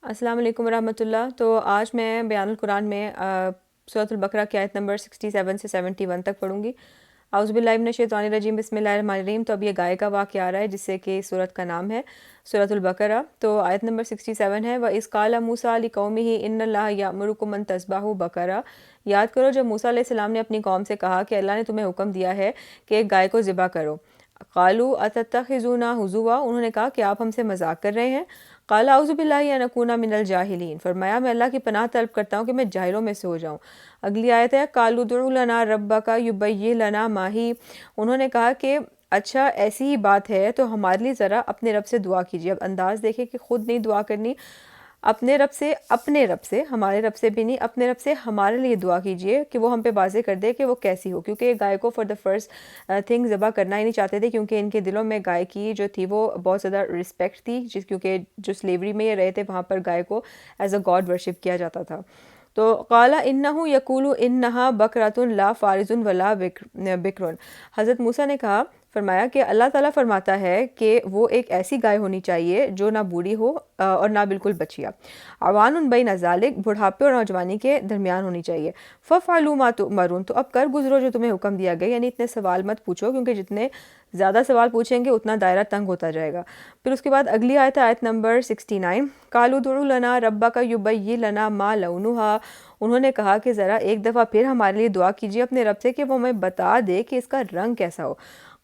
السلام علیکم ورحمۃ اللہ۔ تو آج میں بیان القرآن میں سورۃ البقرہ کی آیت نمبر 67 سے 71 تک پڑھوں گی۔ اعوذ باللہ من الشیطان الرجیم، بسم اللہ الرحمن الرحیم۔ تو اب یہ گائے کا واقعہ آ رہا ہے جس سے کہ سورت کا نام ہے سورۃ البقرہ۔ تو آیت نمبر 67 ہے، وَإِذْ قَالَ مُوسَىٰ لِقَوْمِهِ إِنَّ اللَّهَ يَأْمُرُكُمْ أَن تَذْبَحُوا بَقَرَةً۔ یاد کرو جب موسیٰ علیہ السلام نے اپنی قوم سے کہا کہ اللہ نے تمہیں حکم دیا ہے کہ ایک گائے کو ذبح کرو۔ قَالُوا أَتَتَّخِذُونَا هُزُوًا، انہوں نے کہا کہ آپ ہم سے مذاق کر رہے ہیں۔ قال اعوذ باللہ ان اکون من الجاہلین، فرمایا میں اللہ کی پناہ طلب کرتا ہوں کہ میں جاہلوں میں سے ہو جاؤں۔ اگلی آیت ہے، قالوا ادع لنا ربک یبین لنا ما ہی، انہوں نے کہا کہ اچھا ایسی ہی بات ہے تو ہمارے لیے ذرا اپنے رب سے دعا کیجیے۔ اب انداز دیکھیں کہ خود نہیں دعا کرنی، اپنے رب سے ہمارے رب سے بھی نہیں، اپنے رب سے ہمارے لیے دعا کیجئے کہ وہ ہم پہ واضح کر دے کہ وہ کیسی ہو، کیونکہ گائے کو فار دا فرسٹ تھنگ ذبح کرنا ہی نہیں چاہتے تھے، کیونکہ ان کے دلوں میں گائے کی جو تھی وہ بہت زیادہ رسپیکٹ تھی، کیونکہ جو سلیوری میں یہ رہے تھے وہاں پر گائے کو ایز اے گاڈ ورشپ کیا جاتا تھا۔ تو قال انہ یقول انہا بکرۃ لا فارض ولا بکر، حضرت موسیٰ نے کہا، فرمایا کہ اللہ تعالیٰ فرماتا ہے کہ وہ ایک ایسی گائے ہونی چاہیے جو نہ بوڑھی ہو اور نہ بالکل بچیا، عوان بین ذالک، بڑھاپے اور نوجوانی کے درمیان ہونی چاہیے۔ ففعلوا ما تؤمرون، تو اب کر گزرو جو تمہیں حکم دیا گیا، یعنی اتنے سوال مت پوچھو، کیونکہ جتنے زیادہ سوال پوچھیں گے اتنا دائرہ تنگ ہوتا جائے گا۔ پھر اس کے بعد اگلی آیت ہے آیت نمبر 69، قالوا ادع لنا ربک یبین لنا ما لونھا، انہوں نے کہا کہ ذرا ایک دفعہ پھر ہمارے لیے دعا کیجیے اپنے رب سے کہ وہ ہمیں بتا دے کہ اس کا رنگ کیسا ہو۔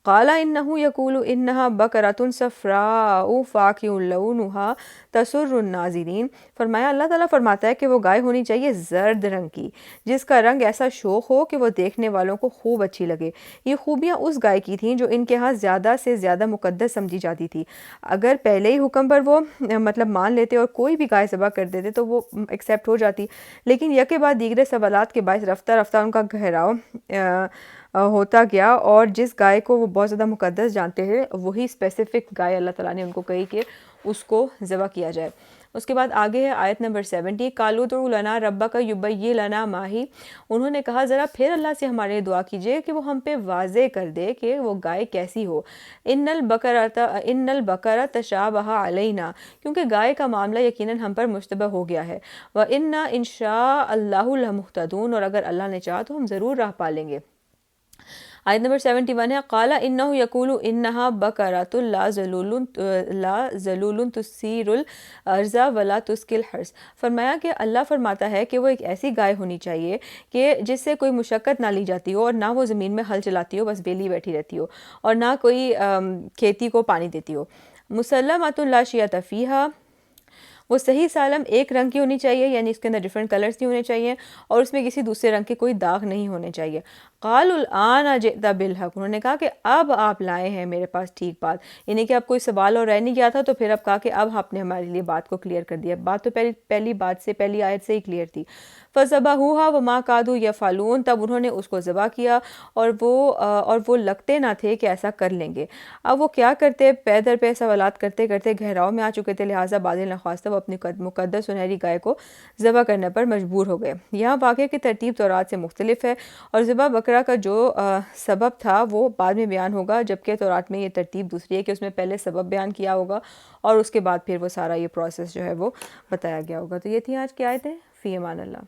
قال انہ یقول انہا بکرۃ صفراء فاقع لونھا تسر الناظرین، فرمایا اللہ تعالیٰ فرماتا ہے کہ وہ گائے ہونی چاہیے زرد رنگ کی، جس کا رنگ ایسا شوخ ہو کہ وہ دیکھنے والوں کو خوب اچھی لگے۔ یہ خوبیاں اس گائے کی تھیں جو ان کے ہاں زیادہ سے زیادہ مقدس سمجھی جاتی تھی۔ اگر پہلے ہی حکم پر وہ مان لیتے اور کوئی بھی گائے ذبح کر دیتے تو وہ ایکسیپٹ ہو جاتی، لیکن یکے بعد دیگرے سوالات کے باعث رفتہ رفتہ ان کا گہراؤ ہوتا گیا، اور جس گائے کو وہ بہت زیادہ مقدس جانتے ہیں وہی اسپیسیفک گائے اللہ تعالیٰ نے ان کو کہی کہ اس کو ذبح کیا جائے۔ اس کے بعد آگے ہے آیت نمبر 70، قالوا ادع لنا ربک یبین لنا ما ہی، انہوں نے کہا ذرا پھر اللہ سے ہمارے لیے دعا کیجئے کہ وہ ہم پہ واضح کر دے کہ وہ گائے کیسی ہو۔ ان البقرۃ تشابہ علینا، کیونکہ گائے کا معاملہ یقیناً ہم پر مشتبہ ہو گیا ہے۔ وَإِنَّا إِن شَاءَ اللَّهُ لَمُهْتَدُونَ، اور اگر اللہ نے چاہا تو ہم ضرور راہ پالیں گے۔ آیت نمبر 71 ہے، قال انہ یقول انہا بکرۃ لا ذلول تثیر الارض ولا تسقی الحرث، فرمایا کہ اللہ فرماتا ہے کہ وہ ایک ایسی گائے ہونی چاہیے کہ جس سے کوئی مشقت نہ لی جاتی ہو، اور نہ وہ زمین میں ہل چلاتی ہو، بس بیلی بیٹھی رہتی ہو، اور نہ کوئی کھیتی کو پانی دیتی ہو۔ مسلمۃ لا شیۃ فیہا، وہ صحیح سالم ایک رنگ کی ہونی چاہیے، یعنی اس کے اندر ڈیفرنٹ کلرز نہیں ہونے چاہیے، اور اس میں کسی دوسرے رنگ کے کوئی داغ نہیں ہونے چاہیے۔ قالوا الآن جئت بالحق، انہوں نے کہا کہ اب آپ لائے ہیں میرے پاس ٹھیک بات، یعنی کہ اب کوئی سوال اور رہ نہیں گیا تھا، تو پھر اب کہا کہ اب آپ نے ہمارے لیے بات کو کلیئر کر دیا۔ بات تو پہلی بات سے، پہلی آیت سے ہی کلیئر تھی۔ فذبحوها وما كادوا يفعلون، تب انہوں نے اس کو ذبح کیا اور وہ لگتے نہ تھے کہ ایسا کر لیں گے۔ اب وہ کیا کرتے، پے در پہ سوالات کرتے کرتے گہراؤ میں آ چکے تھے، لہٰذا بعد نخواستہ وہ اپنی مقدس سنہری گائے کو ذبح کرنے پر مجبور ہو گئے۔ یہاں واقعے کی ترتیب تورات سے مختلف ہے، اور ذبح بکرا کا جو سبب تھا وہ بعد میں بیان ہوگا، جبکہ تورات میں یہ ترتیب دوسری ہے کہ اس میں پہلے سبب بیان کیا ہوگا اور اس کے بعد پھر وہ سارا یہ پروسیس جو ہے وہ بتایا گیا ہوگا۔ تو یہ تھی آج کی آیتیں، فی امان اللہ۔